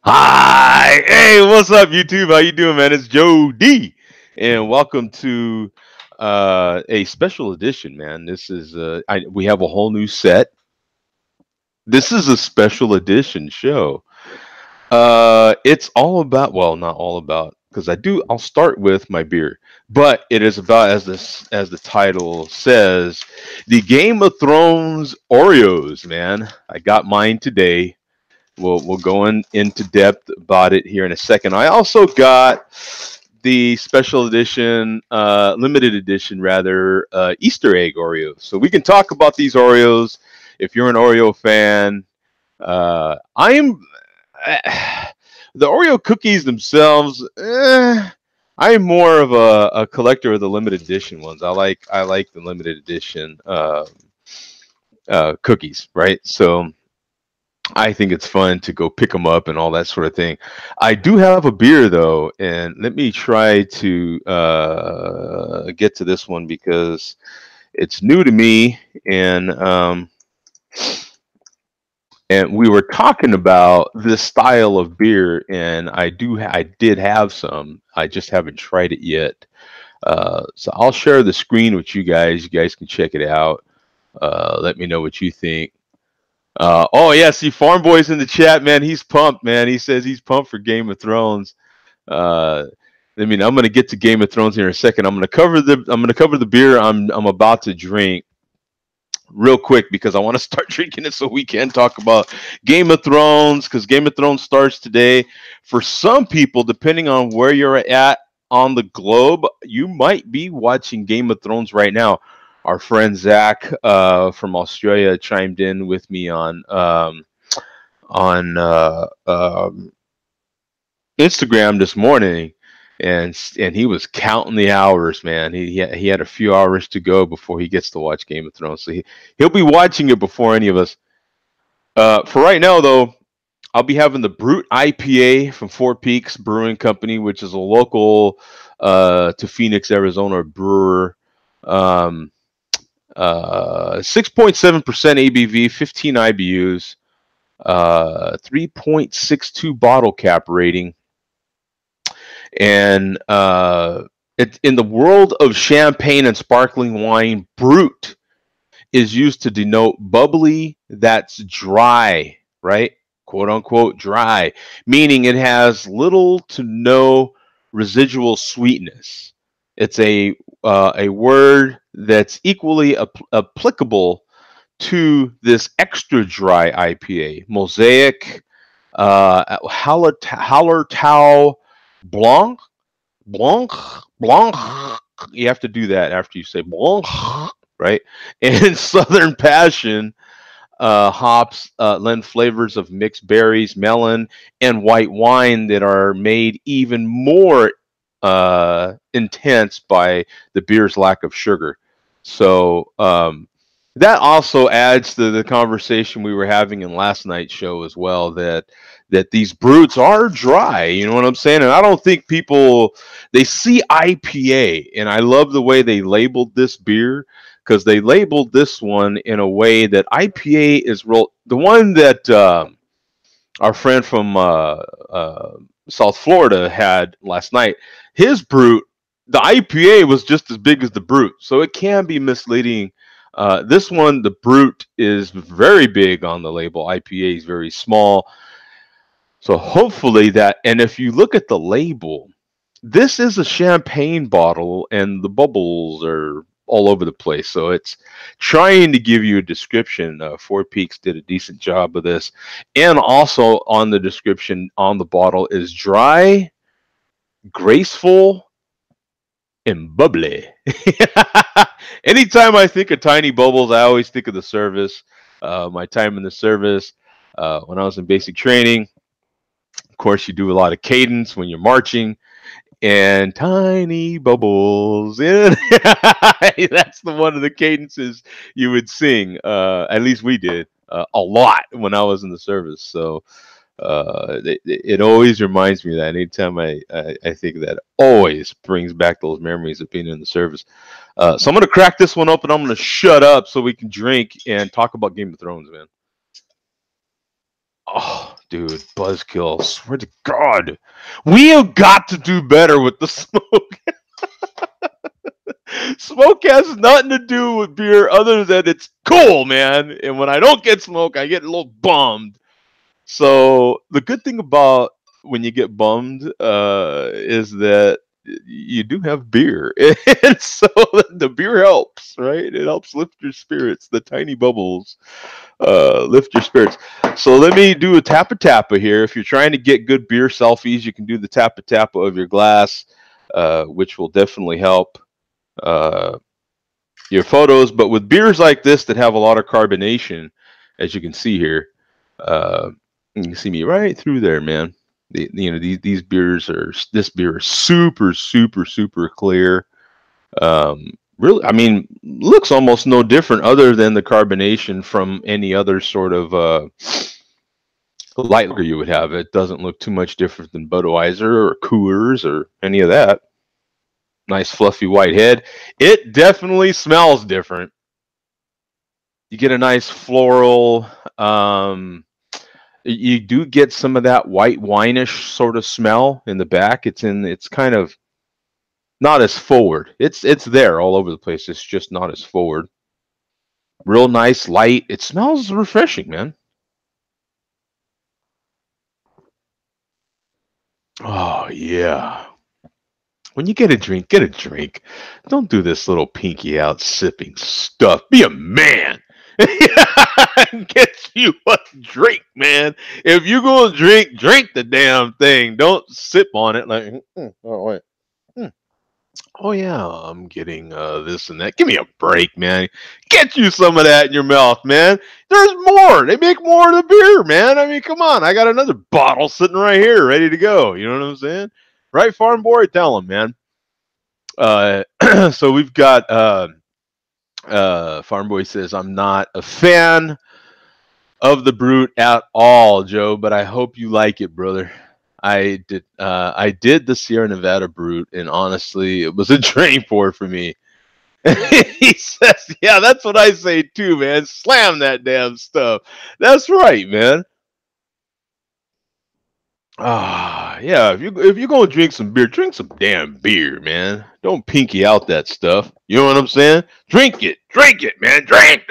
Hi, hey, what's up, YouTube? How you doing, man? It's Joe D, and welcome to a special edition, man. This is we have a whole new set. This is a special edition show. It's all about, well, not all about, because I'll start with my beer, but it is about, as the title says, the Game of Thrones Oreos, man. I got mine today. We'll go into depth about it here in a second. I also got the special edition, limited edition rather, Easter egg Oreos. So we can talk about these Oreos. If you're an Oreo fan, I am. The Oreo cookies themselves. I am more of a collector of the limited edition ones. I like the limited edition cookies, right? So I think it's fun to go pick them up and all that sort of thing. I do have a beer though, and let me try to get to this one because it's new to me, and we were talking about this style of beer, and I did have some. I just haven't tried it yet. So I'll share the screen with you guys. You guys can check it out. Let me know what you think. Oh yeah, see Farm Boy's in the chat, man. He's pumped, man. He says he's pumped for Game of Thrones. Uh, I'm gonna get to Game of Thrones here in a second. I'm gonna cover the beer I'm about to drink real quick because I want to start drinking it so we can talk about Game of Thrones because Game of Thrones starts today. For some people, depending on where you're at on the globe, you might be watching Game of Thrones right now. Our friend Zach from Australia chimed in with me on Instagram this morning, and he was counting the hours, man. He had a few hours to go before he gets to watch Game of Thrones, so he'll be watching it before any of us. For right now, though, I'll be having the Brute IPA from Four Peaks Brewing Company, which is a local to Phoenix, Arizona brewer. 6.7% ABV, 15 IBUs, 3.62 bottle cap rating. And in the world of champagne and sparkling wine, brut is used to denote bubbly that's dry, right? Quote unquote dry, meaning it has little to no residual sweetness. It's a word that's equally applicable to this extra dry IPA, Mosaic, Hallertau Blanc, Blanc, Blanc. You have to do that after you say Blanc, right? And Southern Passion hops lend flavors of mixed berries, melon, and white wine that are made even more intense by the beer's lack of sugar. So that also adds to the conversation we were having in last night's show as well. That these brutes are dry, you know what I'm saying? And I don't think people they see IPA, and I love the way they labeled this beer because they labeled this one in a way that IPA is real. The one that our friend from South Florida had last night, his brute, the IPA was just as big as the brute, so it can be misleading. This one, the brute, is very big on the label. IPA is very small. So hopefully that, and if you look at the label, this is a champagne bottle and the bubbles are all over the place. So it's trying to give you a description. Four Peaks did a decent job of this. And also on the description on the bottle is dry, graceful, and bubbly. Anytime I think of tiny bubbles, I always think of the service. My time in the service, when I was in basic training, of course, you do a lot of cadence when you're marching and tiny bubbles. That's the one of the cadences you would sing. At least we did a lot when I was in the service. So it always reminds me of that. Anytime I think of that, always brings back those memories of being in the service. So I'm gonna crack this one open. I'm gonna shut up so we can drink and talk about Game of Thrones, man. Oh, dude, Buzzkill, swear to God, we have got to do better with the smoke. Smoke has nothing to do with beer other than it's cool, man. And when I don't get smoke, I get a little bummed. So the good thing about when you get bummed is that you do have beer, and so the beer helps, right? It helps lift your spirits. The tiny bubbles lift your spirits. So let me do a tappa tappa here. If you're trying to get good beer selfies, you can do the tappa tappa of your glass, which will definitely help your photos. But with beers like this that have a lot of carbonation, as you can see here, you can see me right through there, man. These beers are, this beer is super, super, super clear. Really, I mean, looks almost no different other than the carbonation from any other sort of light lager you would have. It doesn't look too much different than Budweiser or Coors or any of that. Nice fluffy white head. It definitely smells different. You get a nice floral. You do get some of that white wineish sort of smell in the back. It's kind of not as forward. It's there all over the place. It's just not as forward. Real nice, light. It smells refreshing, man. Oh yeah. When you get a drink, get a drink. Don't do this little pinky out sipping stuff. Be a man. Get you a drink, man. If you gonna drink, drink the damn thing. Don't sip on it like, oh wait. Oh yeah, I'm getting this and that. Give me a break, man. Get you some of that in your mouth, man. There's more. They make more of the beer, man. I mean, come on. I got another bottle sitting right here, ready to go. You know what I'm saying? Right, Farm Boy? Tell him, man. So we've got Farm Boy says, I'm not a fan of the Brute at all, Joe, but I hope you like it, brother. I did the Sierra Nevada Brute, and honestly, it was a drain pour for me. He says, yeah, that's what I say too, man. Slam that damn stuff. That's right, man. Ah, yeah. If you're gonna drink some beer, drink some damn beer, man. Don't pinky out that stuff. You know what I'm saying? Drink it, man. Drink.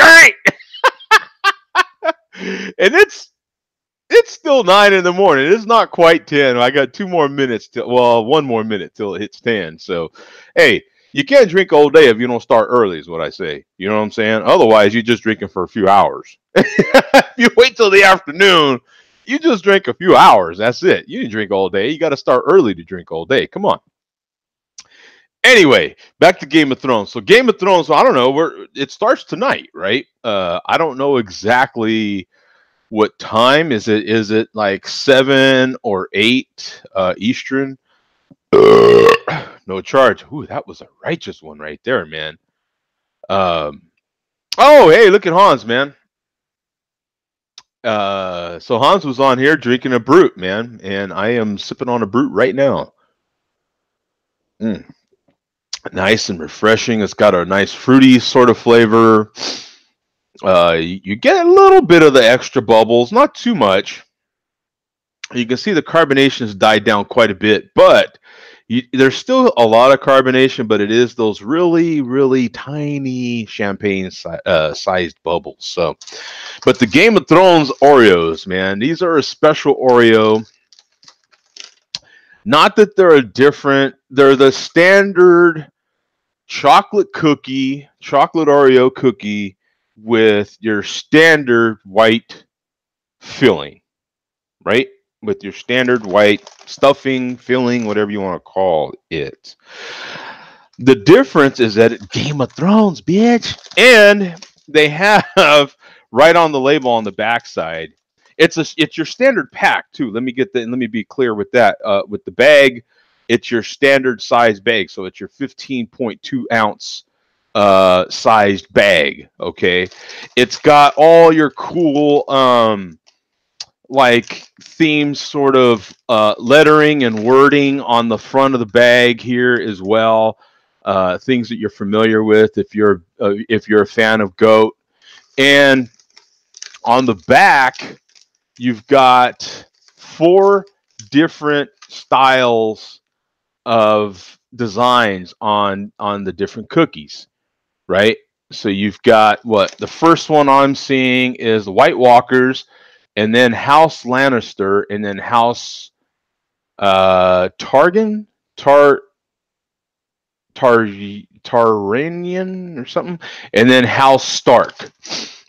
And it's still 9 in the morning. It's not quite 10. I got 2 more minutes well, 1 more minute till it hits 10. So, hey, you can't drink all day if you don't start early, is what I say. You know what I'm saying? Otherwise, you're just drinking for a few hours. If you wait till the afternoon, you just drink a few hours. That's it. You didn't drink all day. You got to start early to drink all day. Come on. Anyway, back to Game of Thrones. So Game of Thrones, I don't know, it starts tonight, right? I don't know exactly what time. Is it like 7 or 8 Eastern? No charge. Ooh, that was a righteous one right there, man. Oh, hey, look at Hans, man. So Hans was on here drinking a Brute, man, and I am sipping on a Brute right now. Nice and refreshing. It's got a nice fruity sort of flavor. You get a little bit of the extra bubbles, not too much. You can see the carbonation has died down quite a bit, but there's still a lot of carbonation, but it is those really, really tiny champagne sized bubbles. So, but the Game of Thrones Oreos, man, these are a special Oreo. Not that they're a different, they're the standard chocolate Oreo cookie with your standard white filling, right? With your standard white stuffing, filling, whatever you want to call it. The difference is that it's Game of Thrones, bitch. And they have right on the label on the backside. It's your standard pack too. Let me be clear with that. With the bag, it's your standard size bag, so it's your 15.2 ounce sized bag. Okay, it's got all your cool like themed sort of lettering and wording on the front of the bag here as well. Things that you're familiar with if you're a fan of goat. And on the back, you've got 4 different styles of designs on the different cookies, right? So you've got what the first one I'm seeing is the White Walkers, and then House Lannister, and then House Targan, Tar Taranian or something, and then House Stark.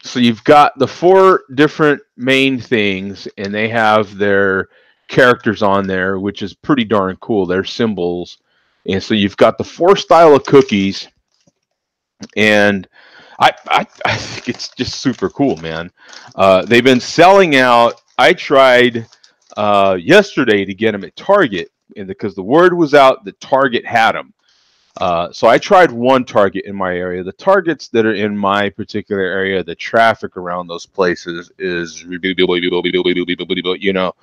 So you've got the 4 different main things, and they have their characters on there, which is pretty darn cool. Their symbols, and so you've got the 4 style of cookies, and I think it's just super cool, man. They've been selling out. I tried yesterday to get them at Target, and because the word was out that Target had them. So I tried one Target in my area. The Targets that are in my particular area, the traffic around those places is, you know.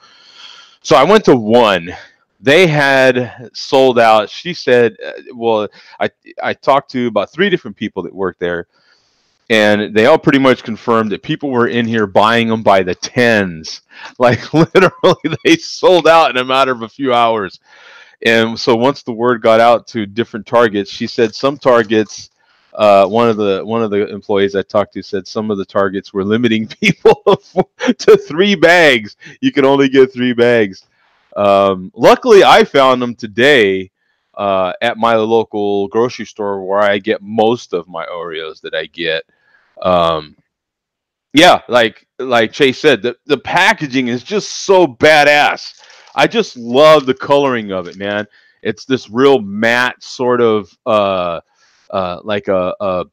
So I went to one. They had sold out. She said, well, I talked to about 3 different people that work there, and they all pretty much confirmed that people were in here buying them by the tens. Like literally, they sold out in a matter of a few hours. And so once the word got out to different Targets, she said some Targets. One of the employees I talked to said some of the Targets were limiting people to 3 bags. You can only get 3 bags. Luckily, I found them today at my local grocery store where I get most of my Oreos that I get. Um, yeah, like Chase said, the packaging is just so badass. I just love the coloring of it, man. It's this real matte sort of like a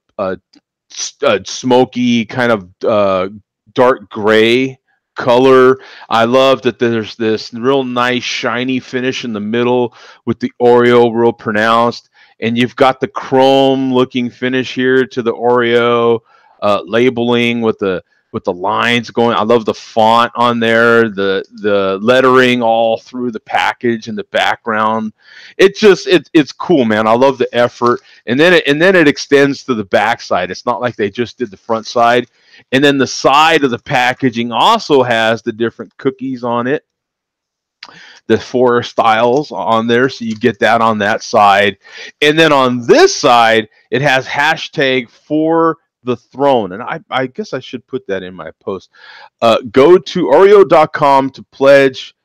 smoky kind of dark gray color. I love that there's this real nice shiny finish in the middle with the Oreo real pronounced, and you've got the chrome looking finish here to the Oreo labeling with the lines going. I love the font on there, the lettering all through the package and the background. It's cool, man. I love the effort, and then it extends to the back side. It's not like they just did the front side, and then the side of the packaging also has the different cookies on it, the 4 styles on there, so you get that on that side, and then on this side it has hashtag for the throne, and I guess I should put that in my post. Go to Oreo.com to pledge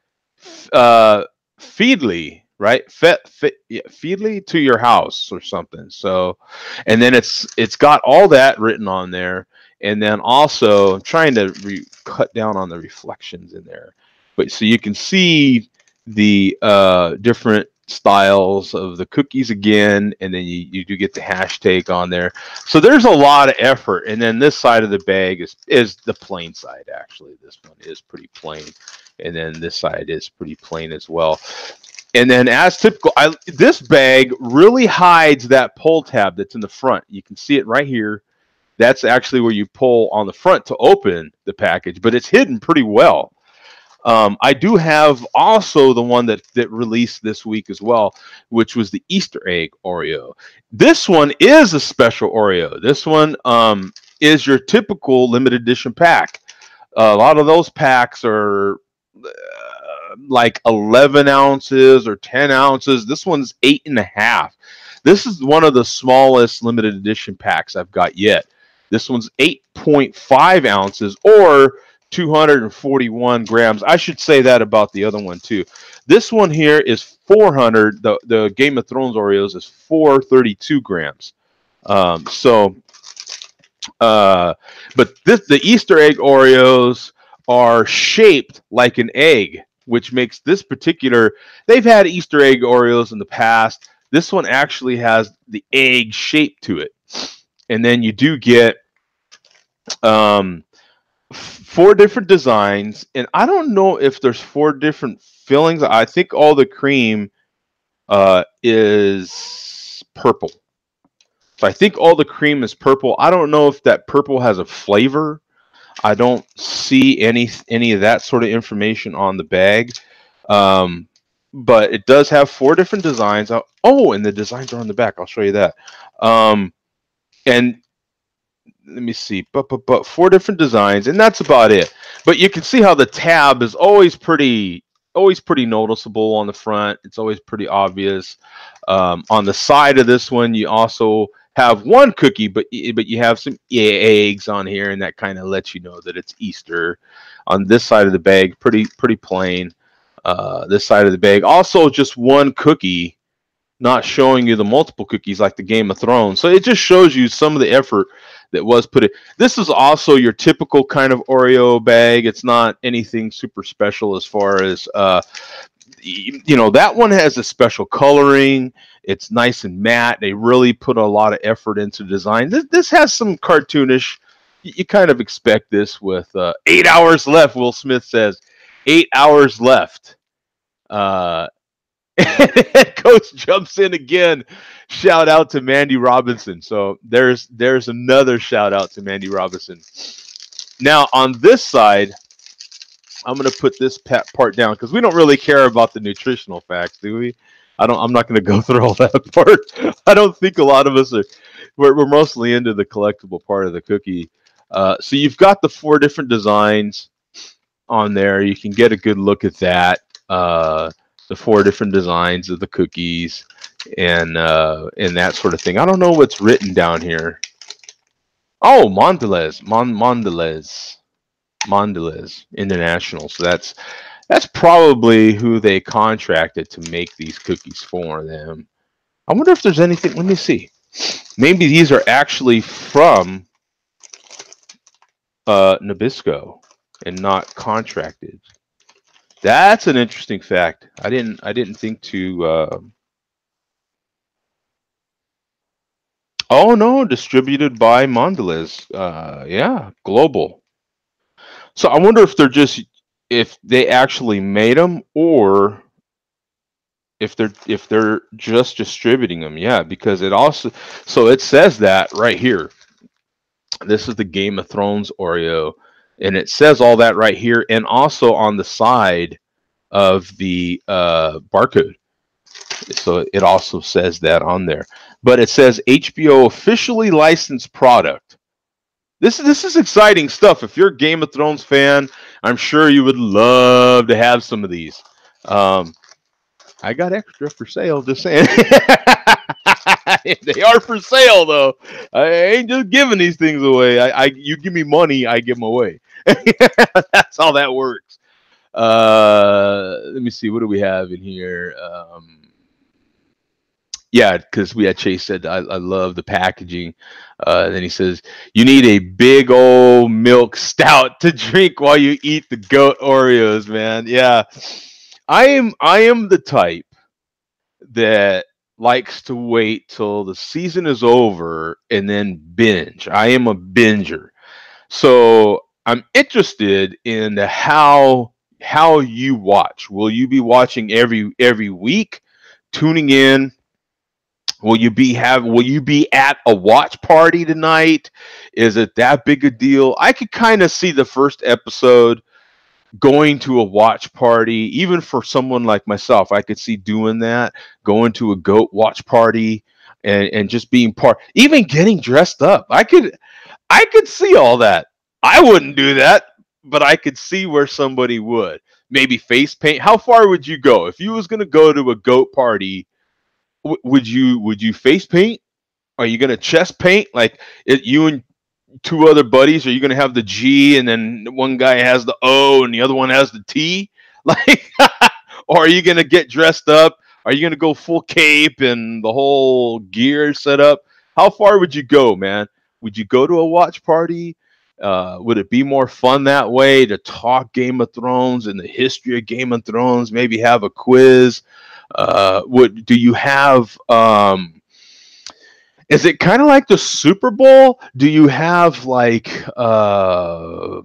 Feedly, right? Feedly to your house or something. So, and then it's got all that written on there, and then also I'm trying to cut down on the reflections in there, but so you can see the different styles of the cookies again, and then you do get the hashtag on there. So there's a lot of effort. And then this side of the bag is the plain side. Actually, this one is pretty plain, and then this side is pretty plain as well. And then as typical, this bag really hides that pull tab that's in the front. You can see it right here. That's actually where you pull on the front to open the package, but it's hidden pretty well. I do have also the one that released this week as well, which was the Easter egg Oreo. This one is a special Oreo. This one is your typical limited edition pack. A lot of those packs are like 11 ounces or 10 ounces. This one's 8.5. This is one of the smallest limited edition packs I've got yet. This one's 8.5 ounces or 241 grams. I should say that about the other one too. This one here is 400. The Game of Thrones Oreos is 432 grams. But the Easter egg Oreos are shaped like an egg, which makes this particular. They've had Easter egg Oreos in the past. This one actually has the egg shape to it, and then you do get 4 different designs, and I don't know if there's 4 different fillings. I think all the cream is purple. So I think all the cream is purple. I don't know if that purple has a flavor. I don't see any of that sort of information on the bag. But it does have 4 different designs. Oh, and the designs are on the back. I'll show you that. And let me see, but 4 different designs, and that's about it. But you can see how the tab is always pretty always pretty noticeable on the front. It's always pretty obvious. On the side of this one, you also have one cookie, but you have some eggs on here, and that kind of lets you know that it's Easter. On this side of the bag, pretty plain. This side of the bag, also just one cookie, not showing you the multiple cookies like the Game of Thrones. So it just shows you some of the effort that was put in. This is also your typical kind of Oreo bag. It's not anything super special as far as that one has a special coloring. It's nice and matte. They really put a lot of effort into design. This has some cartoonish. You kind of expect this with 8 hours left. Will Smith says 8 hours left. And Coach jumps in again. Shout out to Mandy Robinson. So there's another shout out to Mandy Robinson. Now on this side, I'm going to put this part down because we don't really care about the nutritional facts, do we? I'm not going to go through all that part. I don't think a lot of us are. We're mostly into the collectible part of the cookie. So you've got the 4 different designs on there. You can get a good look at that. The 4 different designs of the cookies and that sort of thing. I don't know what's written down here. Oh, Mondelez International. So that's probably who they contracted to make these cookies for them. I wonder if there's anything. Let me see. Maybe these are actually from Nabisco and not contracted. That's an interesting fact. I didn't think to. Oh no, distributed by Mondelez. Yeah, global. So I wonder if they actually made them or if they're just distributing them. Yeah, because it says that right here. This is the Game of Thrones Oreo, and it says all that right here, and also on the side of the barcode. So it also says that on there, but it says HBO officially licensed product. This is exciting stuff. If you're a Game of Thrones fan, I'm sure you would love to have some of these. I got extra for sale. Just saying. They are for sale though. I ain't just giving these things away. You give me money, I give them away. That's how that works. Let me see. What do we have in here? Yeah, because we had Chase said I love the packaging. Then he says you need a big old milk stout to drink while you eat the goat Oreos, man. Yeah, I am the type that likes to wait till the season is over and then binge. I am a binger, so I'm interested in how you watch. Will you be watching every week, tuning in? Will you be at a watch party tonight? Is it that big a deal? I could kind of see the first episode going to a watch party, even for someone like myself. I could see doing that, going to a goat watch party and just being part, even getting dressed up. I could see all that. I wouldn't do that, but I could see where somebody would. Maybe face paint. How far would you go if you was going to go to a goat party? Would you face paint? Are you gonna chest paint like you and 2 other buddies? Are you gonna have the G and then one guy has the O and the other one has the T? Like, or are you gonna get dressed up? Are you gonna go full cape and the whole gear set up? How far would you go, man? Would you go to a watch party? Would it be more fun that way to talk Game of Thrones and the history of Game of Thrones? Maybe have a quiz. What do you have? Is it kind of like the Super Bowl? Do you have like a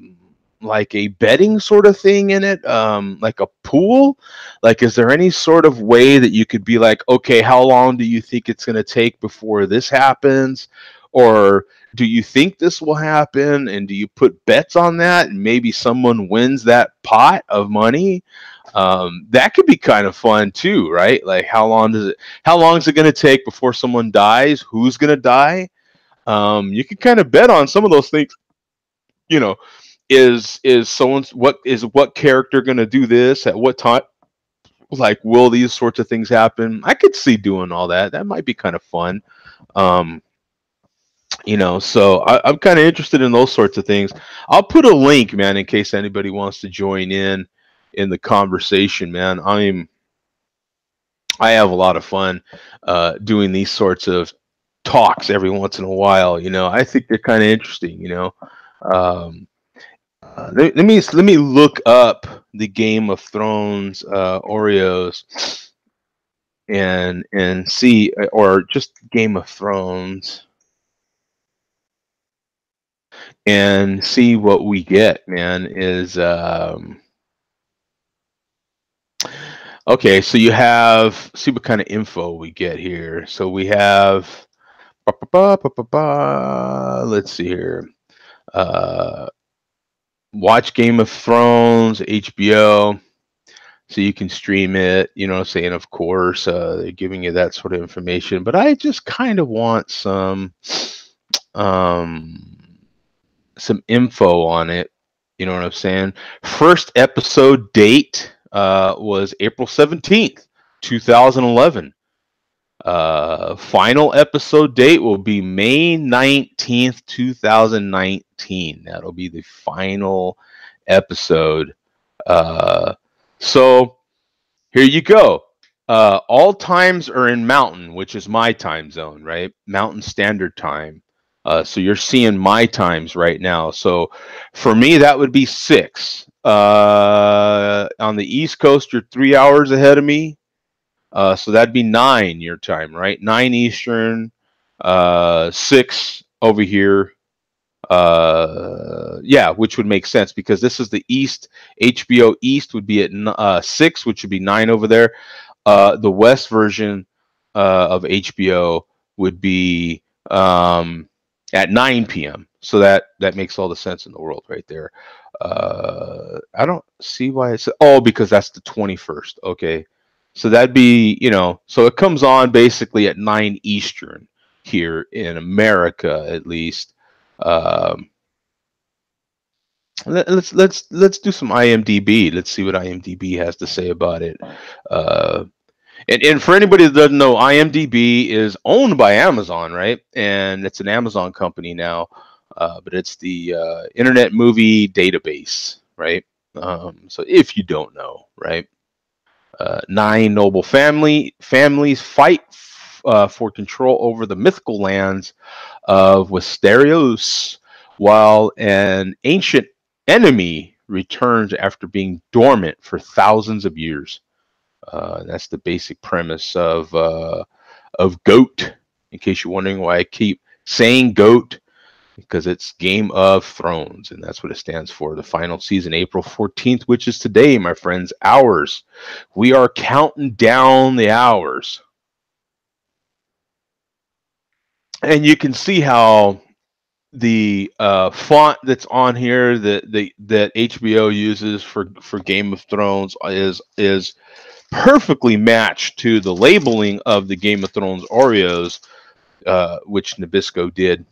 betting sort of thing in it, like a pool? Like, is there any sort of way that you could be like, okay, how long do you think it's going to take before this happens? Or do you think this will happen? And do you put bets on that? And maybe someone wins that pot of money. That could be kind of fun too, right? Like, how long is it going to take before someone dies? Who's going to die? You can kind of bet on some of those things. You know, is what character going to do this at what time? Like, will these sorts of things happen? I could see doing all that. That might be kind of fun. Um, so I'm kind of interested in those sorts of things. I'll put a link, man, in case anybody wants to join in the conversation, man. I have a lot of fun doing these sorts of talks every once in a while. I think they're kind of interesting. Um, let me look up the Game of Thrones Oreos and see, or just Game of Thrones and see what we get. Man, is okay. So you have see what kind of info we get here. So we have. Let's see here. Uh, watch Game of Thrones, HBO, so you can stream it. You know what I'm saying? Of course, they're giving you that sort of information. But I just kind of want um, some info on it. You know what I'm saying? First episode date was April 17th, 2011. Final episode date will be May 19th, 2019. That'll be the final episode. Uh, so here you go. All times are in Mountain, which is my time zone, right? Mountain Standard Time. So you're seeing my times right now. So for me, that would be 6. On the East Coast, you're 3 hours ahead of me. So that'd be 9 your time, right? 9 Eastern, 6 over here. Yeah, which would make sense because this is the East. HBO East would be at 6, which would be 9 over there. The West version of HBO would be at 9 p.m. So that makes all the sense in the world right there. I don't see why it's because that's the 21st. Okay. So that'd be, so it comes on basically at 9 Eastern here in America, at least. Um, let's do some IMDb. Let's see what IMDb has to say about it. Uh, and for anybody that doesn't know, IMDb is owned by Amazon, right? And it's an Amazon company now, but it's the Internet Movie Database, right? So if you don't know, right? 9 noble families fight for control over the mythical lands of Westeros, while an ancient enemy returns after being dormant for thousands of years. That's the basic premise of GOAT. In case you're wondering why I keep saying GOAT, because it's Game of Thrones, and that's what it stands for. The final season, April 14th, which is today, my friends. Hours. We are counting down the hours, and you can see how the font that's on here that HBO uses for Game of Thrones is perfectly matched to the labeling of the Game of Thrones Oreos, which Nabisco did.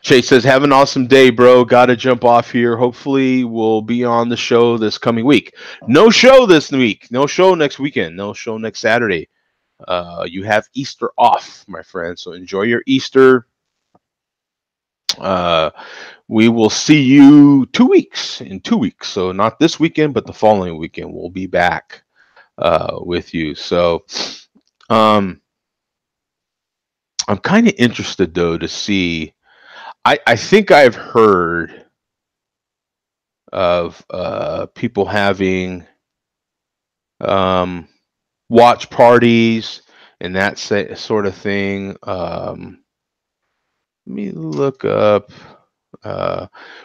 Chase says, "Have an awesome day, bro. Got to jump off here. Hopefully, we'll be on the show this coming week. No show this week. No show next weekend. No show next Saturday. You have Easter off, my friend. So enjoy your Easter. Uh, we will see you in 2 weeks. So not this weekend, but the following weekend. We'll be back with you. So um, I'm kind of interested, though, to see. I think I've heard of people having um, watch parties and that sort of thing. Let me look up.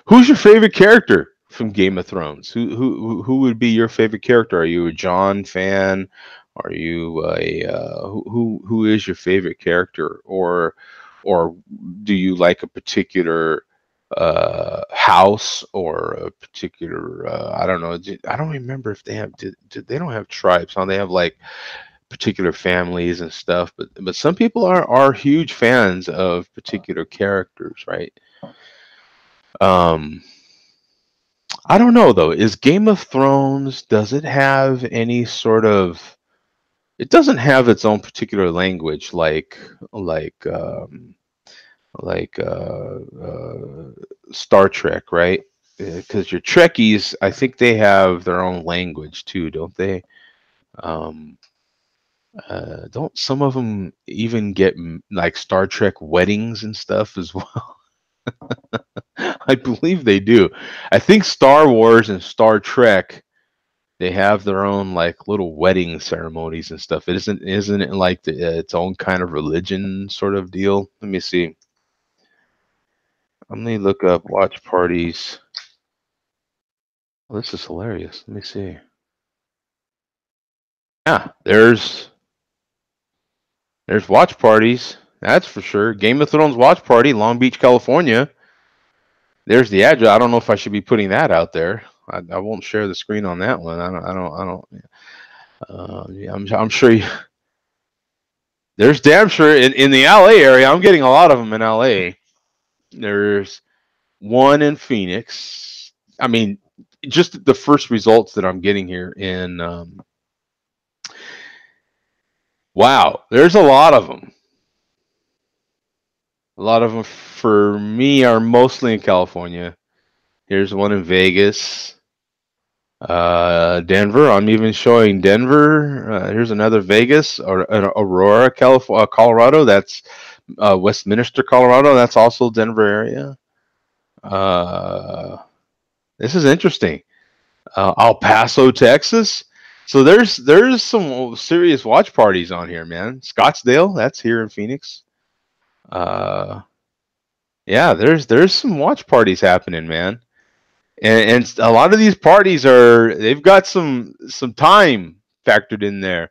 Who's your favorite character from Game of Thrones? Who would be your favorite character? Are you a Jon fan? Are you a who is your favorite character, or do you like a particular house or a particular I don't know. I don't remember if they have they don't have tribes, huh? They have like particular families and stuff, but some people are huge fans of particular characters, right? Um, I don't know though. Is Game of Thrones, does it have any sort of, it doesn't have its own particular language like like Star Trek, right? Because your Trekkies, I think they have their own language too, don't they? Um, don't some of them even get like Star Trek weddings and stuff as well? I believe they do. I think Star Wars and Star Trek, they have their own like little wedding ceremonies and stuff. It isn't it like its own kind of religion sort of deal? Let me see. Let me look up watch parties. Oh, this is hilarious. Let me see. Yeah, there's watch parties. That's for sure. Game of Thrones watch party, Long Beach, California. There's the address. I don't know if I should be putting that out there. I won't share the screen on that one. I don't. Yeah, I'm sure there's damn sure in the LA area. I'm getting a lot of them in LA. There's one in Phoenix. I mean, just the first results that I'm getting here in. Wow, there's a lot of them. A lot of them for me are mostly in California. Here's one in Vegas. Denver. I'm even showing Denver. Here's another Vegas or Aurora, California, Colorado. That's Westminster, Colorado. That's also Denver area. Uh, this is interesting. El Paso, Texas. So there's some serious watch parties on here, man. Scottsdale, that's here in Phoenix. Uh, yeah, there's some watch parties happening, man. And a lot of these parties they've got some time factored in there.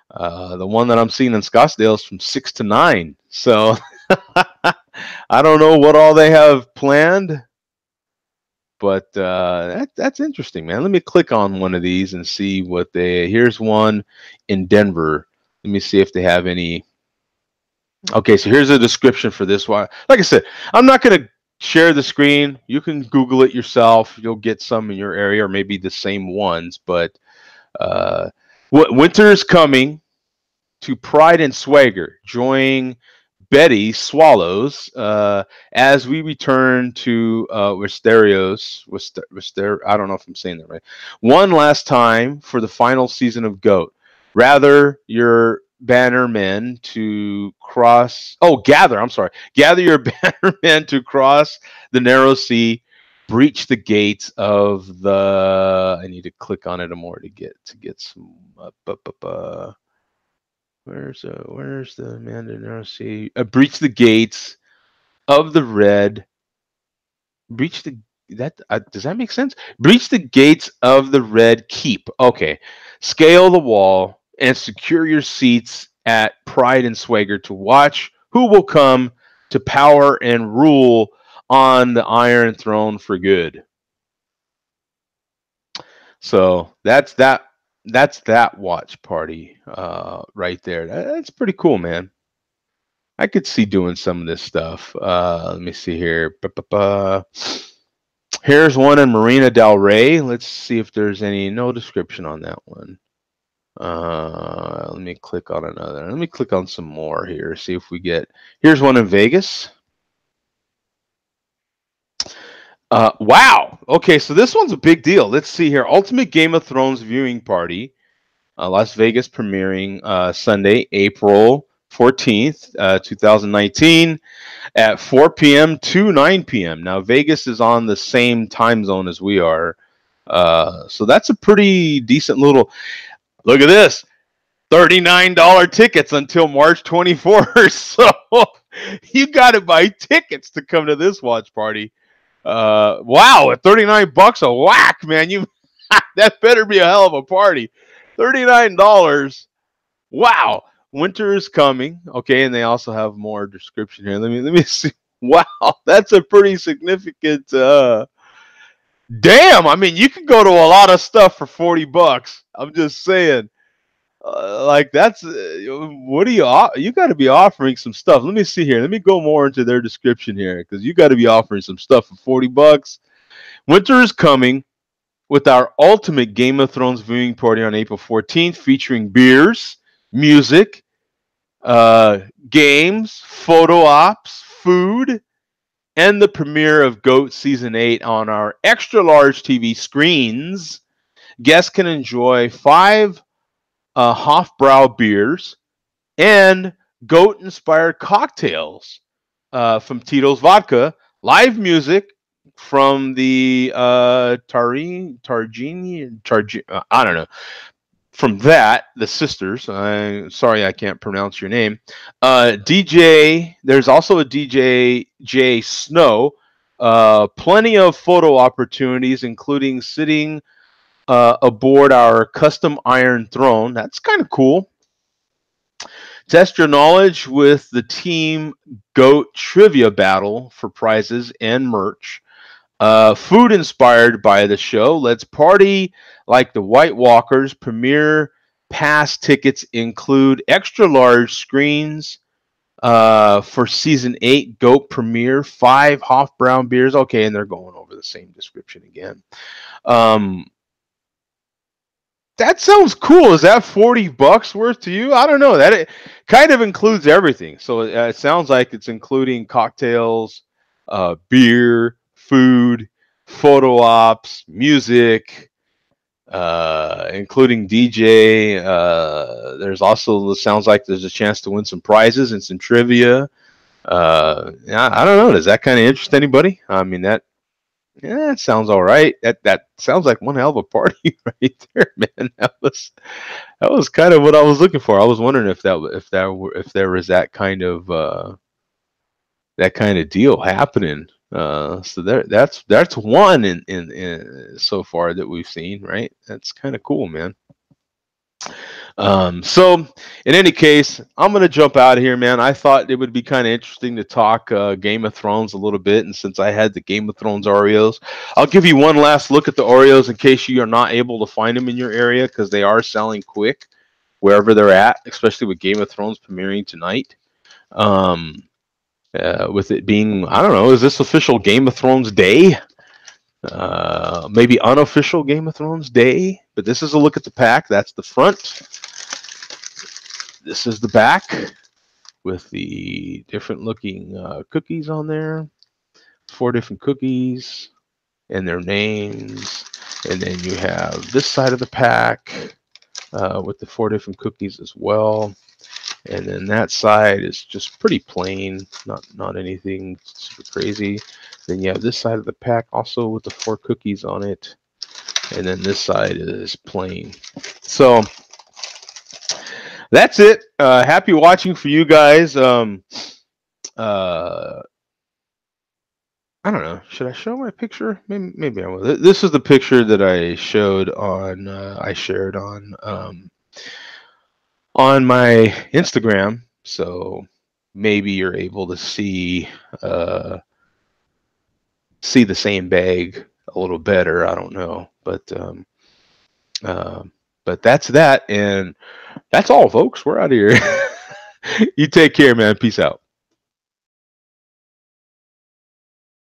The one that I'm seeing in Scottsdale is from 6 to 9. So I don't know what all they have planned, but that's interesting, man. Let me click on one of these and see what they. Here's one in Denver. Let me see if they have any. Okay, so here's a description for this one. Like I said, I'm not going to share the screen. You can Google it yourself. You'll get some in your area or maybe the same ones. But uh, winter is coming to Pride and Swagger. Join Betty Swallows as we return to I don't know if I'm saying that right. One last time for the final season of GOAT. Rather your bannermen to cross. Oh, gather. I'm sorry. Gather your bannermen to cross the narrow sea. Breach the gates of the. I need to click on it more to get some. Where's the Amanda narrow sea? Breach the gates of the red. Breach the that does that make sense? Breach the gates of the red keep. Okay, scale the wall and secure your seats at Pride and Swagger to watch who will come to power and rule on the Iron Throne for good. So that's that watch party right there. That's pretty cool, man. I could see doing some of this stuff. Let me see here. Here's one in Marina Del Rey. Let's see if there's no description on that one. Let me click on another. Let me click on some more here. See if we get. Here's one in Vegas. Wow. Okay, so this one's a big deal. Let's see here. Ultimate Game of Thrones viewing party. Las Vegas premiering Sunday, April 14th, 2019 at 4 p.m. to 9 p.m. Now, Vegas is on the same time zone as we are. So that's a pretty decent little. Look at this. $39 tickets until March 24th. So you got to buy tickets to come to this watch party. Wow, at 39 bucks a whack, man. You that better be a hell of a party. $39. Wow. Winter is coming. Okay, and they also have more description here. Let me see. Wow, that's a pretty significant damn. I mean, you can go to a lot of stuff for 40 bucks. I'm just saying. Like that's what do you got to be offering some stuff. Let me see here. Let me go more into their description here because you got to be offering some stuff for 40 bucks. Winter is coming. with our ultimate Game of Thrones viewing party on April 14th, featuring beers, music, games, photo ops, food, and the premiere of GOAT Season 8 on our extra large TV screens. Guests can enjoy 5 Hofbrau beers and GOAT inspired cocktails from Tito's Vodka, live music from the I don't know, from that, the sisters. I'm sorry I can't pronounce your name. DJ. There's also a DJ J Snow. Plenty of photo opportunities, including sitting aboard our custom Iron Throne. That's kind of cool. Test your knowledge with the Team Goat Trivia Battle for prizes and merch. Food inspired by the show. Let's party like the White Walkers. Premiere pass tickets include extra large screens for season 8 Goat premiere, 5 Hofbrau beers. Okay, and they're going over the same description again. That sounds cool. Is that $40 worth to you? I don't know. That it kind of includes everything. So it sounds like it's including cocktails, beer, food, photo ops, music, including DJ. There's also, it sounds like there's a chance to win some prizes and some trivia. I don't know. Does that kind of interest anybody? I mean, yeah, it sounds all right. That sounds like one hell of a party right there, man. That was kind of what I was looking for. I was wondering if there was that kind of deal happening. So that's one in so far that we've seen, right? That's kind of cool, man. So in any case, I'm gonna jump out of here, man. I thought it would be kind of interesting to talk Game of Thrones a little bit, and since I had the Game of Thrones Oreos, I'll give you one last look at the Oreos in case you are not able to find them in your area because they are selling quick wherever they're at, especially with Game of Thrones premiering tonight. With it being, I don't know, is this official Game of Thrones Day? Maybe unofficial Game of Thrones Day, but this is a look at the pack. That's the front. This is the back with the different looking cookies on there. 4 different cookies and their names. And then you have this side of the pack with the 4 different cookies as well. And then that side is just pretty plain, not anything super crazy. Then you have this side of the pack also with the 4 cookies on it. And then this side is plain. So that's it. Happy watching for you guys. I don't know. Should I show my picture? Maybe I will. This is the picture that I showed on. I shared on my Instagram. So maybe you're able to see the same bag a little better. I don't know, but that's that, and that's all, folks. We're out of here. You take care, man. Peace out.